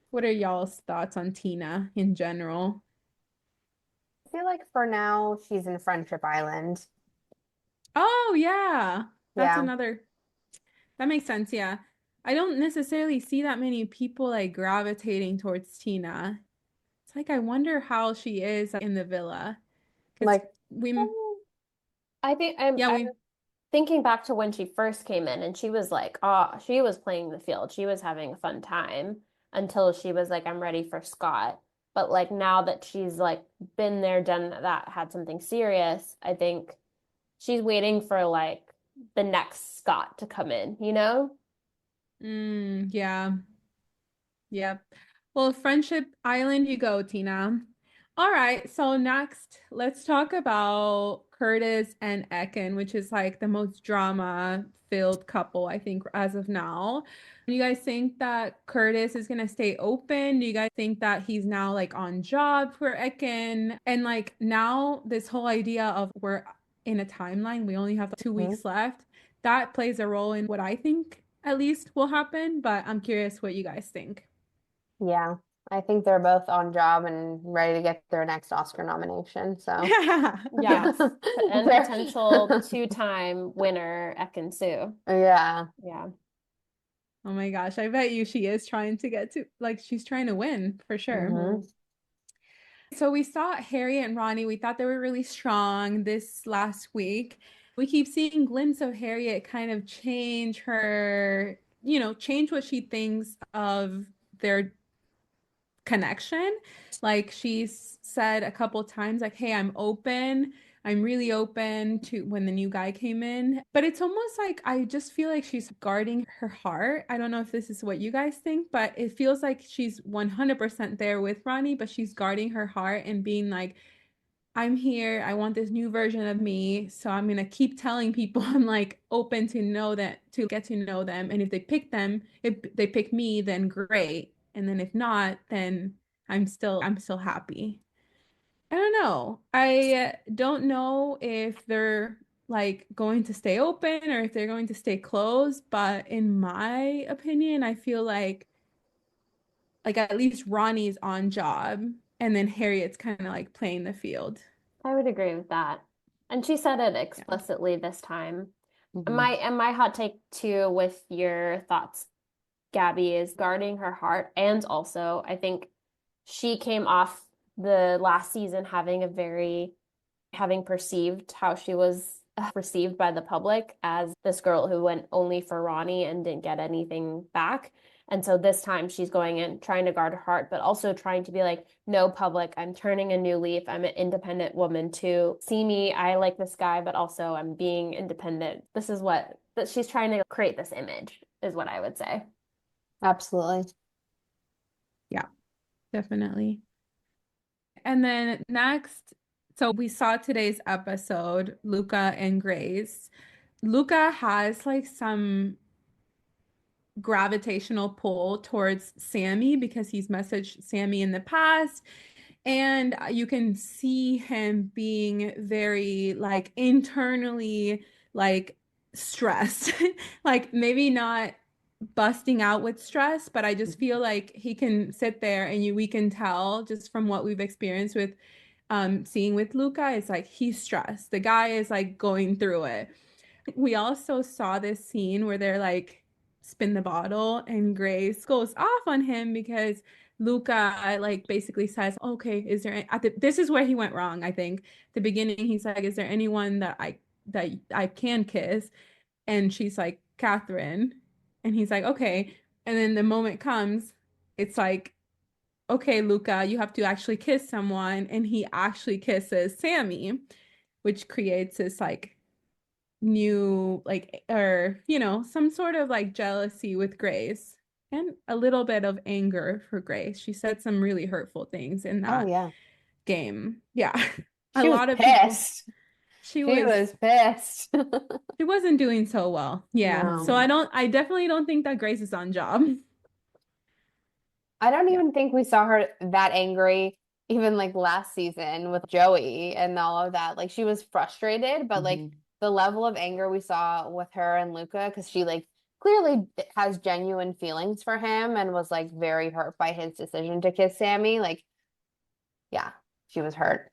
What are y'all's thoughts on Tina in general? I feel like for now she's in Friendship Island. Oh, yeah. That's Yeah. another. That makes sense, yeah. I don't necessarily see that many people like gravitating towards Tina. It's like I wonder how she is in the villa because Like, we, Um, I think I'm yeah, I'm we, thinking back to when she first came in and she was like, oh, she was playing the field. She was having a fun time until she was like, I'm ready for Scott. But like now that she's like been there, done that, had something serious, I think she's waiting for like the next Scott to come in, you know? yeah, yeah. Well, Friendship Island, you go, Tina. All right, so next, let's talk about Curtis and Ekin, which is like the most drama-filled couple, I think, as of now. Do you guys think that Curtis is gonna stay open? Do you guys think that he's now like on job for Ekin? And like now, this whole idea of we're in a timeline, we only have 2 weeks mhm. left, that plays a role in what I think at least will happen, but I'm curious what you guys think. Yeah. I think they're both on job and ready to get their next Oscar nomination. So, Yes. And they're- potential two-time winner Ekansu. yeah. Yeah. Oh my gosh, I bet you she is trying to get to, like, she's trying to win for sure. Hmm. So we saw Harriet and Ronnie. We thought they were really strong this last week. We keep seeing glimpses of Harriet kind of change her, change what she thinks of their connection. Like she's said a couple times, like, hey, I'm open. I'm really open to when the new guy came in. But it's almost like I just feel like she's guarding her heart. I don't know if this is what you guys think, but it feels like she's 100% there with Ronnie, but she's guarding her heart and being like, I'm here. I want this new version of me. So I'm gonna keep telling people I'm like open to know that to get to know them. And if they pick them, if they pick me, then great. And then if not, then I'm still happy. I don't know. I don't know if they're like going to stay open or if they're going to stay closed, but in my opinion, I feel like at least Ronnie's on job and then Harriet's kind of like playing the field. I would agree with that. And she said it Yeah. explicitly this time. Mm-hmm. My hot take too with your thoughts, Gabby, is guarding her heart. And also, I think she came off the last season having perceived how she was received by the public as this girl who went only for Ronnie and didn't get anything back. And so this time she's going in trying to guard her heart, but also trying to be like, no, public, I'm turning a new leaf. I'm an independent woman too. See me, I like this guy, but also I'm being independent. This is what that she's trying to create this image, is what I would say. Absolutely. Yeah, definitely. And then next, So we saw today's episode, Luca and Grace. Luca has like some gravitational pull towards Sammy because he's messaged Sammy in the past. And you can see him being very like internally like stressed. Like maybe not busting out with stress, but I just feel like he can sit there and we can tell just from what we've experienced with seeing with Luca, it's like he's stressed. The guy is like going through it. We also saw this scene where they're like spin the bottle and Grace goes off on him because Luca like basically says, "Okay, is there this is where he went wrong, I think. The beginning he's like, "Is there anyone that I can kiss?" And she's like, "Catherine." And he's like, "Okay." And then the moment comes, it's like, "Okay, Luca, you have to actually kiss someone." And he actually kisses Sammy, which creates this like new like or some sort of like jealousy with Grace and a little bit of anger for Grace. She said some really hurtful things in Oh that yeah. game. Yeah. A She was lot of people pissed. she She was was pissed. she wasn't doing so well. Yeah. So No. I definitely don't think that Grace is on job. I don't Yeah. even think we saw her that angry even like last season with Joey and all of that. Like she was frustrated, but like Hmm. the level of anger we saw with her and Luca, because she like clearly has genuine feelings for him and was like very hurt by his decision to kiss Sammy. Like, yeah, she was hurt.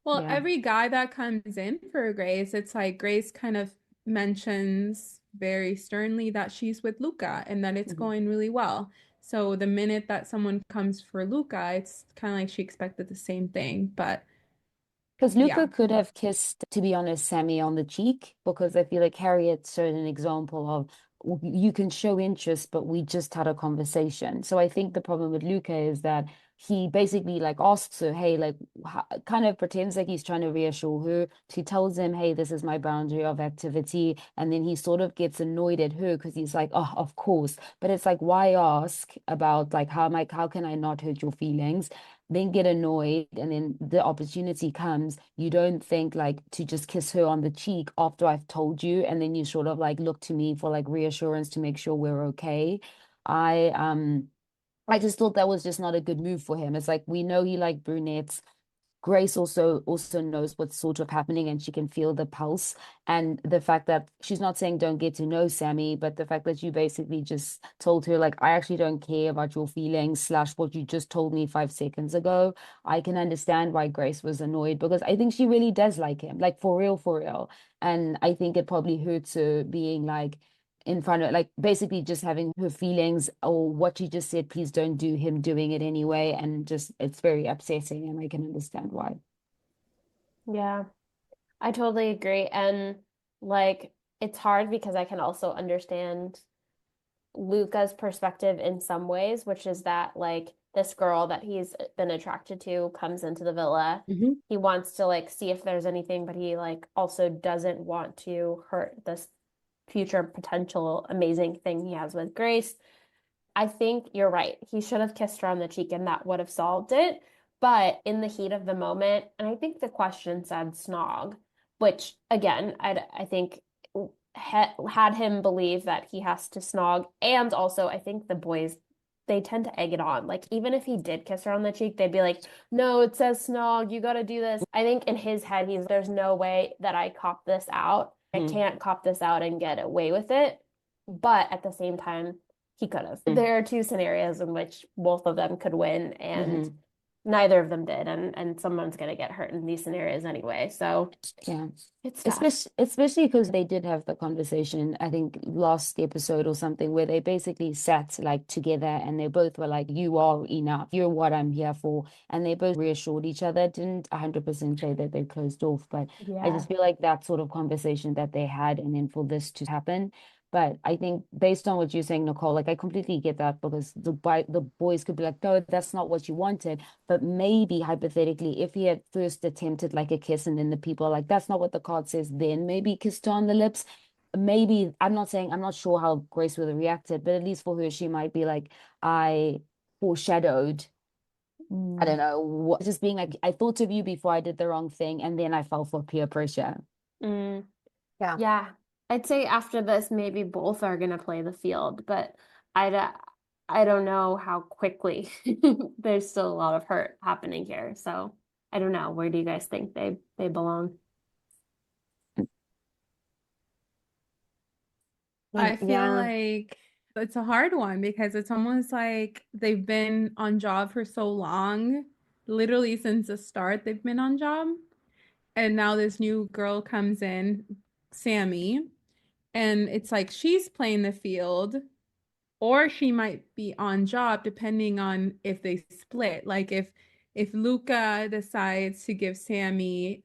Well, Yeah. every guy that comes in for Grace, it's like Grace kind of mentions very sternly that she's with Luca and that it's Mhm. going really well. So the minute that someone comes for Luca, it's kind of like she expected the same thing. But Because yeah. Luca could have kissed, to be honest, Sammy on the cheek, because I feel like Harriet showed an example of you can show interest, but we just had a conversation. So I think the problem with Luca is that he basically like asks her, hey, like kind of pretends like he's trying to reassure her. She tells him, hey, this is my boundary of activity. And then he sort of gets annoyed at her because he's like, oh, of course. But it's like, why ask about like how can I not hurt your feelings? Then get annoyed, and then the opportunity comes, you don't think like to just kiss her on the cheek after I've told you, and then you sort of like look to me for like reassurance to make sure we're okay. I just thought that was just not a good move for him. It's like we know he like brunettes. Grace also knows what's sort of happening, and she can feel the pulse. And the fact that she's not saying don't get to know Sammy, but the fact that you basically just told her like I actually don't care about your feelings slash what you just told me 5 seconds ago. I can understand why Grace was annoyed because I think she really does like him, like for real, for real. And I think it probably hurts her being like in front of like basically just having her feelings or what you just said, please don't do him doing it anyway. And just it's very upsetting and I can understand why. Yeah, I totally agree. And like, it's hard because I can also understand Luca's perspective in some ways, which is that like this girl that he's been attracted to comes into the villa. Hmm. He wants to like see if there's anything, but he like also doesn't want to hurt this future potential amazing thing he has with Grace. I think you're right. He should have kissed her on the cheek and that would have solved it. But in the heat of the moment, and I think the question said snog, which again, I think had him believe that he has to snog. And also, I think the boys, they tend to egg it on. Like, even if he did kiss her on the cheek, they'd be like, no, it says snog. You got to do this. I think in his head, there's no way that I cop this out. I Hmm. can't cop this out and get away with it. But at the same time, he could have. There are two scenarios in which both of them could win, and Hmm. neither of them did. And someone's gonna get hurt in these scenarios anyway. So Yeah. it's tough. Especially because they did have the conversation, I think last episode or something, where they basically sat like together and they both were like, you are enough, you're what I'm here for. And they both reassured each other. Didn't 100% say that they closed off, but I Yeah. just feel like that sort of conversation that they had, and then for this to happen. But I think based on what you're saying, Nicole, like I completely get that because the boys could be like, no, that's not what you wanted. But maybe hypothetically, if he had first attempted like a kiss and then the people are like, that's not what the card says, then maybe kissed her on the lips. Maybe I'm not saying I'm not sure how Grace would have reacted, but at least for her, she might be like, I foreshadowed I don't know, just being like, I thought of you before I did the wrong thing, and then I fell for peer pressure. Mm. Yeah. Yeah. I'd say after this, maybe both are going to play the field, but I, d- I don't know how quickly. There's still a lot of hurt happening here. So I don't know. Where do you guys think they belong? I feel Yeah. like it's a hard one because it's almost like they've been on job for so long, literally since the start they've been on job. And now this new girl comes in, Sammy, and it's like she's playing the field, or she might be on job depending on if they split. Like if Luca decides to give Sammy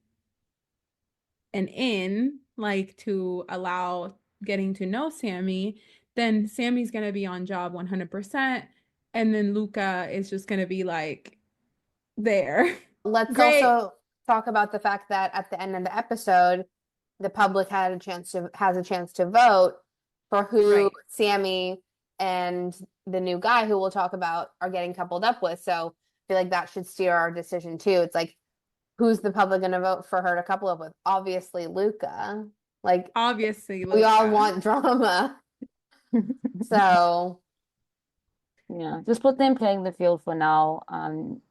an in, like to allow getting to know Sammy, then Sammy's gonna be on job 100%, and then Luca is just gonna be like there. Let's Great. also talk about the fact that at the end of the episode, the public has a chance to vote for who Right. Sammy and the new guy who we'll talk about are getting coupled up with. So I feel like that should steer our decision too. It's like, who's the public going to vote for her to couple up with? Obviously, Luca. Like, Obviously, we all Luca. want drama. So, Yeah, just put them playing the field for now. And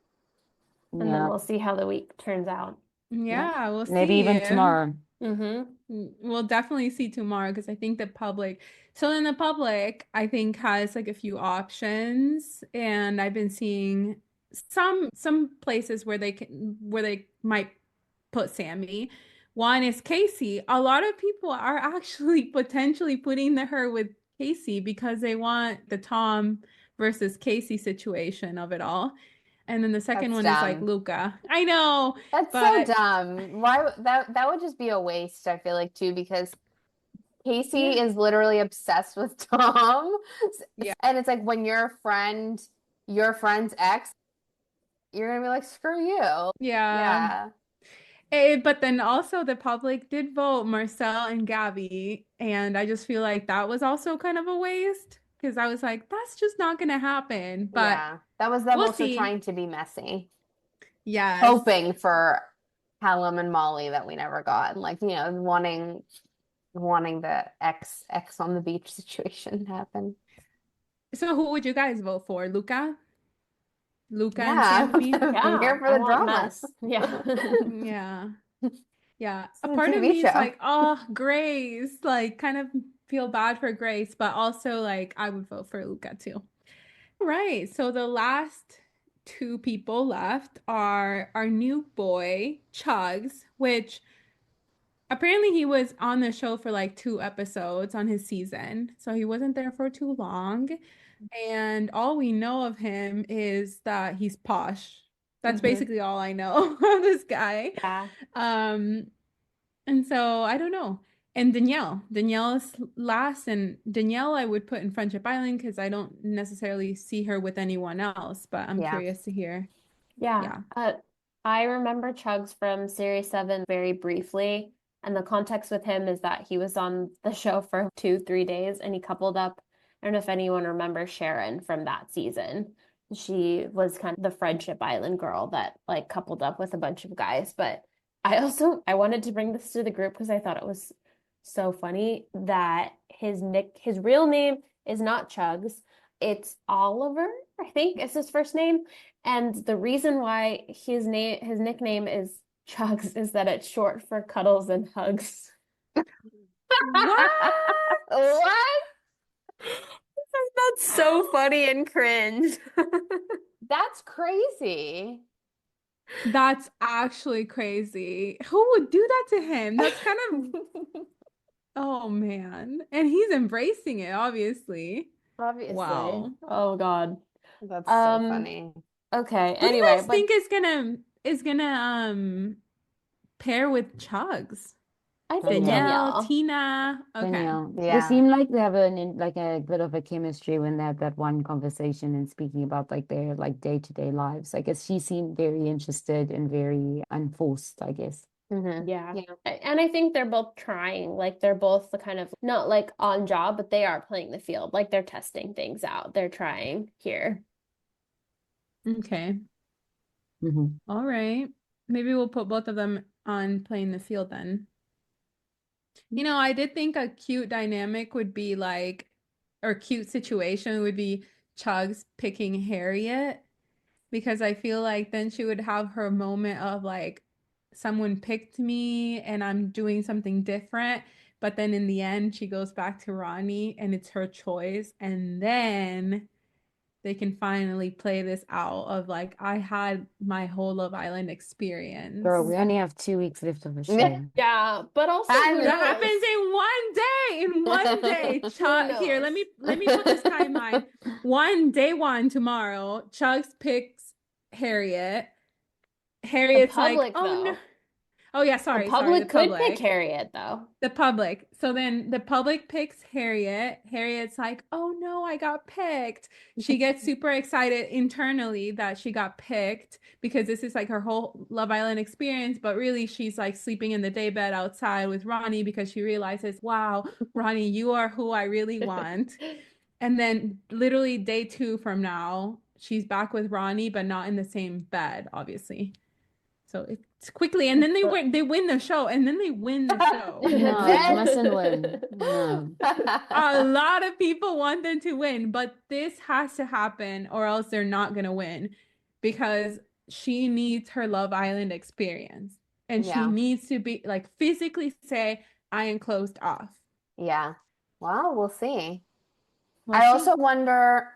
then Yeah, we'll see how the week turns out. yeah, Yeah, we'll maybe see. even tomorrow. Mm-hmm. We'll definitely see tomorrow because I think the public, so then the public, I think has like a few options, and I've been seeing some places where they might put Sammy. One is Casey. A lot of people are actually potentially putting her with Casey because they want the Tom versus Casey situation of it all. And then the second that's one is like dumb. Luca. I know, That's so but dumb. That would just be a waste, I feel like, too, because Casey yeah, is literally obsessed with Tom. yeah. And it's like when your friend's ex, you're gonna be like, screw you. Yeah. Yeah. But then also the public did vote Marcel and Gabby, and I just feel like that was also kind of a waste because I was like, that's just not gonna happen. But Yeah. That was them we'll also see. trying to be messy, Yes. hoping for Callum and Molly that we never got, and like, wanting the ex on the beach situation to happen. So who would you guys vote for? Luca? Luca and Yeah, Sammy? I'm Yeah, here for I the want drama. mess. Yeah. Yeah. Yeah. It's A a part of TV me is show. like, oh, Grace, like kind of feel bad for Grace, but also like I would vote for Luca too. Right. So the last two people left are our new boy, Chugs, which apparently he was on the show for like 2 episodes on his season. So he wasn't there for too long. And all we know of him is that he's posh. That's Hmm. basically all I know of this guy. Yeah. Um, and so I don't know. And Danielle's last, and Danielle I would put in Friendship Island because I don't necessarily see her with anyone else, but I'm Yeah. curious to hear. Yeah. Yeah. I remember Chugs from Series 7 very briefly. And the context with him is that he was on the show for 2, 3 days and he coupled up. I don't know if anyone remembers Sharon from that season. She was kind of the Friendship Island girl that like coupled up with a bunch of guys. But I wanted to bring this to the group because I thought it was so funny that his real name is not Chugs. It's Oliver, I think is his first name. And the reason why his nickname is Chugs is that it's short for cuddles and hugs. What? What? That's so funny and cringe. That's crazy. That's actually crazy. Who would do that to him? That's kind of, oh man. And he's embracing it, obviously. Obviously. Wow. Oh God. That's so Um, funny. okay. Who do you Anyway, guys but think is gonna pair with Chugs? I think Danielle. Danielle, Danielle. Tina. Okay. Danielle. They Yeah. seem like they have like a bit of a chemistry when they had that one conversation and speaking about like their like day-to-day lives. I guess she seemed very interested and very unforced, I guess. Hmm. Yeah. Yeah. And I think they're both trying. Like they're both the kind of not like on job, but they are playing the field. Like they're testing things out. They're trying here. Okay. Hmm. All right. Maybe we'll put both of them on playing the field then. I did think a cute dynamic would be like, or cute situation would be Chugs picking Harriet, because I feel like then she would have her moment of like, someone picked me and I'm doing something different. But then in the end, she goes back to Ronnie and it's her choice. And then they can finally play this out of like, I had my whole Love Island experience. Girl, we only have 2 weeks left of the Yeah. show. Yeah, but also who And That knows? happens in one day. In one day, Chuck. Here, knows? let me put this timeline. Day one tomorrow. Chugs picks Harriet. The Harriet's like, public, oh no. though. Oh yeah, The sorry, the public could pick public. Harriet, though. The public. So then the public picks Harriet. Harriet's like, oh no, I got picked. She gets super excited internally that she got picked because this is like her whole Love Island experience. But really, she's like sleeping in the daybed outside with Ronnie because she realizes, wow, Ronnie, you are who I really want. And then literally day 2 from now, she's back with Ronnie, but not in the same bed, obviously. So it's quickly, and then they win the show, and then they win the show. No, you mustn't then win. No. A lot of people want them to win, but this has to happen, or else they're not gonna win, because she needs her Love Island experience, and she yeah. needs to be like physically say, "I am closed off." Yeah. Well, we'll see. We'll I see. also wonder,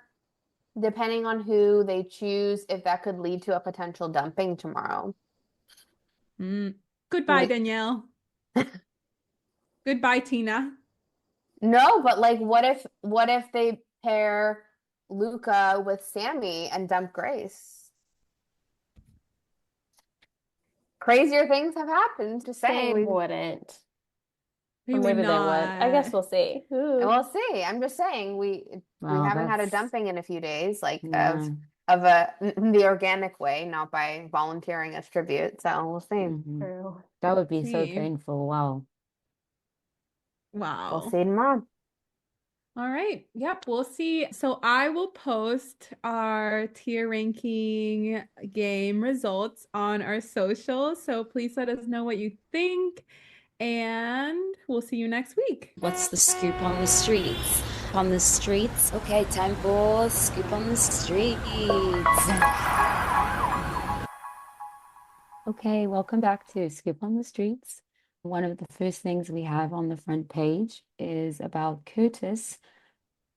depending on who they choose, if that could lead to a potential dumping tomorrow. Goodbye, Like, Danielle. Goodbye, Tina. no, but like what if they pair Luca with Sammy and dump Grace? Crazier things have happened, just saying. They wouldn't. They Or would maybe they would. I guess not. we'll see. Ooh. We'll see. I'm just saying we Wow, haven't had a that's dumping in a few days, like yeah. of the organic way, not by volunteering as tribute. So we'll see. Hmm. True. That would be so See. painful. Wow. We'll Wow. see tomorrow. All right. Yep, we'll see. So I will post our tier ranking game results on our socials. So please let us know what you think, and we'll see you next week. What's the scoop on the streets? On the streets? Okay, time for scoop on the streets. Okay, welcome back to Skip on the Streets. One of the first things we have on the front page is about Curtis,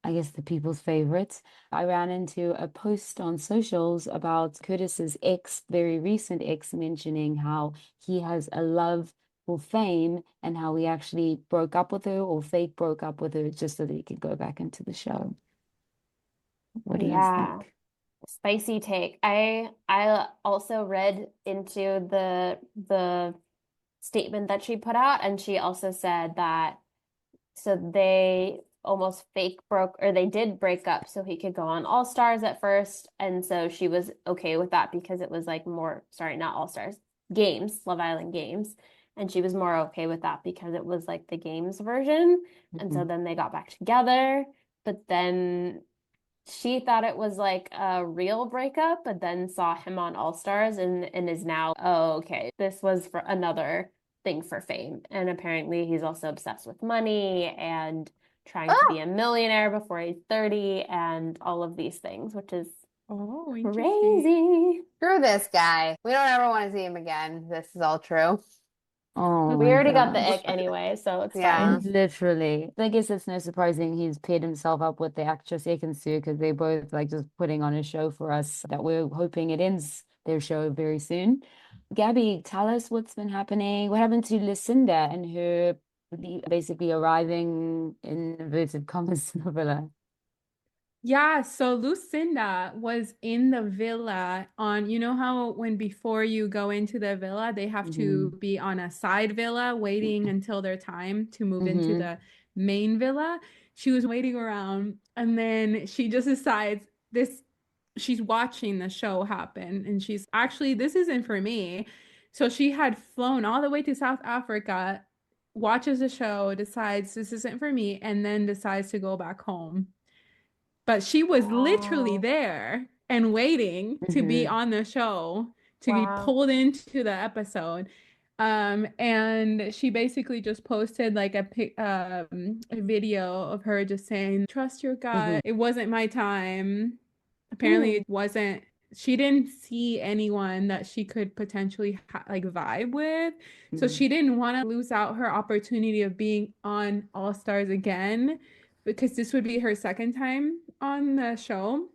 I guess the people's favorite. I ran into a post on socials about Curtis's ex, very recent ex, mentioning how he has a love for fame and how he actually broke up with her or fake broke up with her just so that he could go back into the show. What do you Yeah. think? Spicy take. I also read into the statement that she put out, and she also said that so they almost fake broke, or they did break up so he could go on All Stars at first, and so she was okay with that because it was like more, sorry, not All Stars, Games, Love Island Games, and she was more okay with that because it was like the Games version, and so Mhm. then they got back together, but then she thought it was like a real breakup, but then saw him on All Stars and is now, oh, okay, this was for another thing for fame. And apparently he's also obsessed with money and trying to be Oh, a millionaire before he's 30 and all of these things, which is Oh, interesting. crazy. screw this guy. We don't ever want to see him again. This is all true. Oh We my already got the gosh. ick anyway, so it's Yeah. fine. Literally. I guess it's no surprising he's paired himself up with the actress Ekansu because they both like just putting on a show for us that we're hoping it ends their show very soon. Gabby, tell us what's been happening. What happened to Lucinda and her basically arriving in inverted commas in the villa? Yeah, so Lucinda was in the villa on, you know how when before you go into the villa, they have Mm-hmm. to be on a side villa waiting until their time to move into Mm-hmm. the main villa. She was waiting around, and then she just decides this, she's watching the show happen, and she's actually, this isn't for me. So she had flown all the way to South Africa, watches the show, decides this isn't for me, and then decides to go back home. But she was literally Oh, there and waiting to be Mm-hmm. on the show to be Wow. pulled into the episode. And she basically just posted like a video of her just saying, trust your Hmm. gut. It wasn't my time. Apparently, Hmm. it wasn't. She didn't see anyone that she could potentially like vibe with. So Hmm. she didn't want to lose out her opportunity of being on All Stars again because this would be her second time on the show.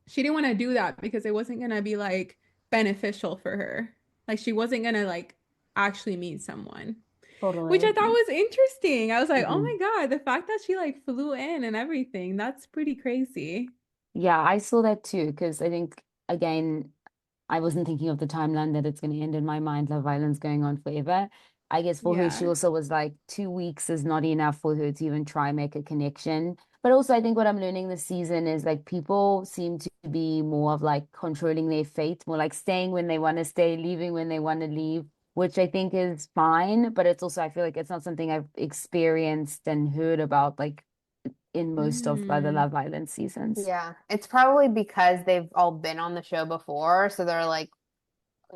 She didn't want to do that because it wasn't going to be like beneficial for her. Like she wasn't going to like actually meet someone, which I Totally. thought was interesting. I was like, oh Hmm. my God, the fact that she like flew in and everything, that's pretty crazy. Yeah, I saw that too, because I think, again, I wasn't thinking of the timeline that it's going to end in my mind. Love Island's going on forever. I guess for her, she Yeah. also was like 2 weeks is not enough for her to even try and make a connection. But also, I think what I'm learning this season is like people seem to be more of like controlling their fate, more like staying when they want to stay, leaving when they want to leave, which I think is fine. But it's also, I feel like it's not something I've experienced and heard about like in most of the Mm. Love Island seasons. Yeah, it's probably because they've all been on the show before, so they're like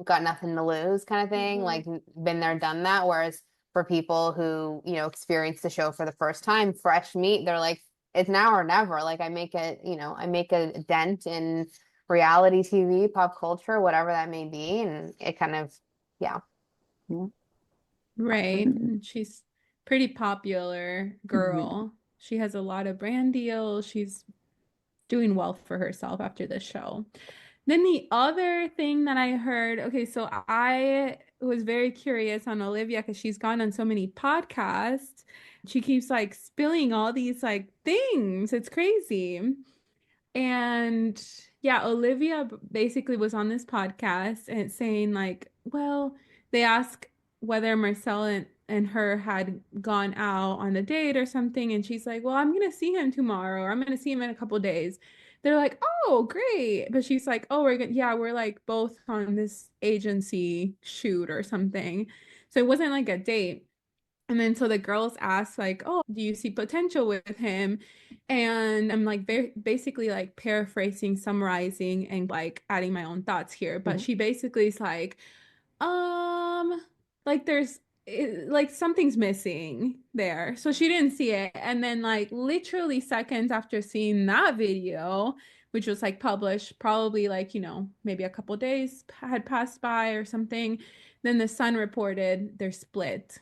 got nothing to lose kind of thing, Hmm. like been there, done that. Whereas for people who, experience the show for the first time, fresh meat, they're like, it's now or never. Like I make a dent in reality TV, pop culture, whatever that may be, and it kind of, yeah. Yeah. Right. Mhm. And she's pretty popular Mhm. girl. She has a lot of brand deals. She's doing well for herself after the show. Then the other thing that I heard, okay, so I was very curious on Olivia because she's gone on so many podcasts. She keeps like spilling all these like things. It's crazy. And yeah, Olivia basically was on this podcast and it's saying like, well, they ask whether Marcel and her had gone out on a date or something, and she's like, well, I'm gonna see him tomorrow, or I'm gonna see him in a couple days. They're like, oh, great. But she's like, oh, we're like both on this agency shoot or something. So it wasn't like a date. And then so the girls ask like, "Oh, do you see potential with him?" And I'm like very basically like paraphrasing, summarizing, and like adding my own thoughts here. But Mhm. she basically is like, um, like like something's missing there. So she didn't see it. And then like literally seconds after seeing that video, which was like published, probably like, maybe a couple days had passed by or something, then the Sun reported they're split,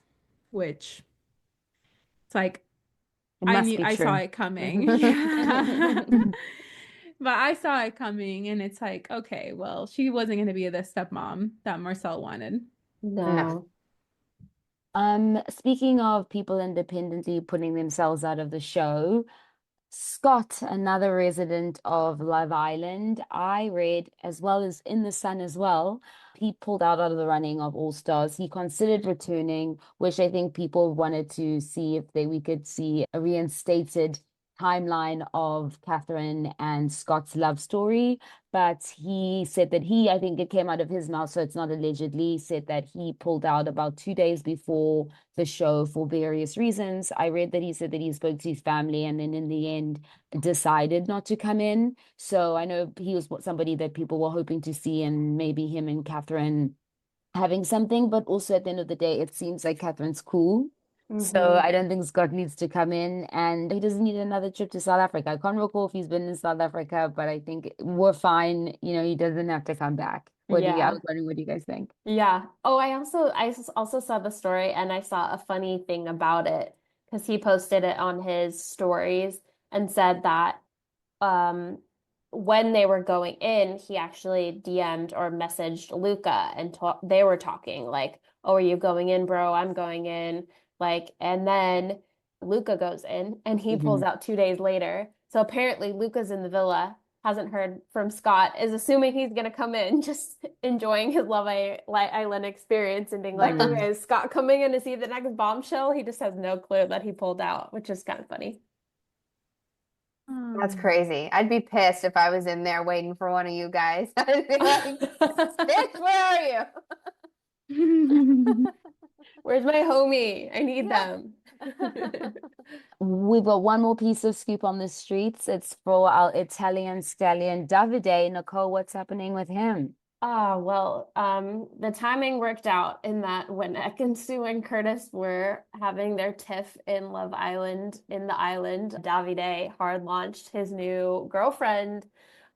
which it's like It must be I saw true. it coming. Yeah. But I saw it coming and it's like, okay, well, she wasn't going to be the stepmom that Marcel wanted. No. No. Speaking of people independently putting themselves out of the show, Scott, another resident of Love Island, I read, as well as in the Sun as well, he pulled out of the running of All Stars. He considered returning, which I think people wanted to see if we could see a reinstated timeline of Catherine and Scott's love story. But he said that I think it came out of his mouth, so it's not allegedly, said that he pulled out about 2 days before the show for various reasons. I read that he said that he spoke to his family and then in the end decided not to come in. So I know he was somebody that people were hoping to see, and maybe him and Catherine having something, but also at the end of the day, it seems like Catherine's cool. So Hmm. I don't think Scott needs to come in, and he doesn't need another trip to South Africa. I can't recall if he's been in South Africa, but I think we're fine. He doesn't have to come back. I Yeah. was wondering, what do you guys think? Yeah. Oh, I also saw the story and I saw a funny thing about it because he posted it on his stories and said that um when they were going in, he actually DM'd or messaged Luca and they were talking like, "Oh, are you going in, bro? I'm going in." Like, and then Luca goes in and he pulls Hmm. out 2 days later. So apparently Luca's in the villa, hasn't heard from Scott, is assuming he's gonna come in, just enjoying his Island experience and being like, Hmm. okay, is Scott coming in to see the next bombshell? He just has no clue that he pulled out, which is kind of funny. That's Um, crazy. I'd be pissed if I was in there waiting for one of you guys. I'd be like, bitch, where are you? Where's my homie? I need Yeah. them. We've got one more piece of scoop on the streets. It's for our Italian stallion Davide. Nicole, what's happening with him? The timing worked out in that when Ekansu and Curtis were having their tiff in Love Island in the island, Davide hard launched his new girlfriend.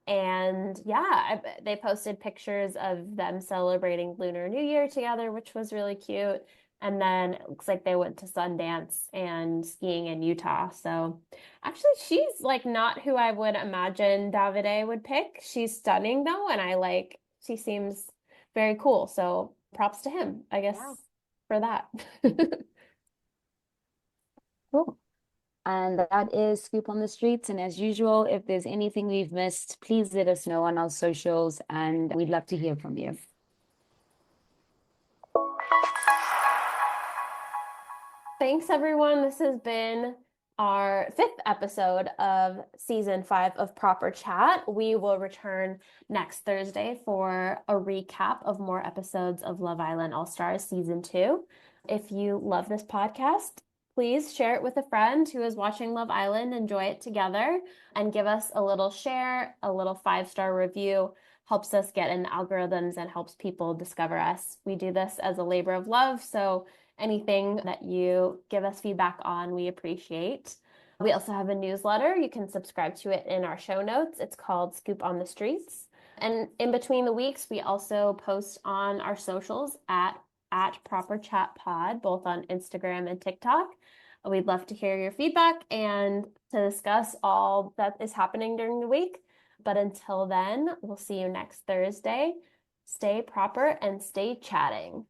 And yeah, they posted pictures of them celebrating Lunar New Year together, which was really cute. And then it looks like they went to Sundance and skiing in Utah. So actually, she's like not who I would imagine Davide would pick. She's stunning though, and she seems very cool. So props to him, I guess, Yeah. for that. Cool. And that is Scoop on the Streets. And as usual, if there's anything we've missed, please let us know on our socials, and we'd love to hear from you. Thanks, everyone. This has been our 5th episode of season 5 of Proper Chat. We will return next Thursday for a recap of more episodes of Love Island All Stars season 2. If you love this podcast, please share it with a friend who is watching Love Island. Enjoy it together and give us a little share, a little 5-star review. Helps us get in the algorithms and helps people discover us. We do this as a labor of love, so anything that you give us feedback on, we appreciate. We also have a newsletter. You can subscribe to it in our show notes. It's called Scoop on the Streets. And in between the weeks, we also post on our socials at Proper Chat Pod, both on Instagram and TikTok. We'd love to hear your feedback and to discuss all that is happening during the week. But until then, we'll see you next Thursday. Stay proper and stay chatting.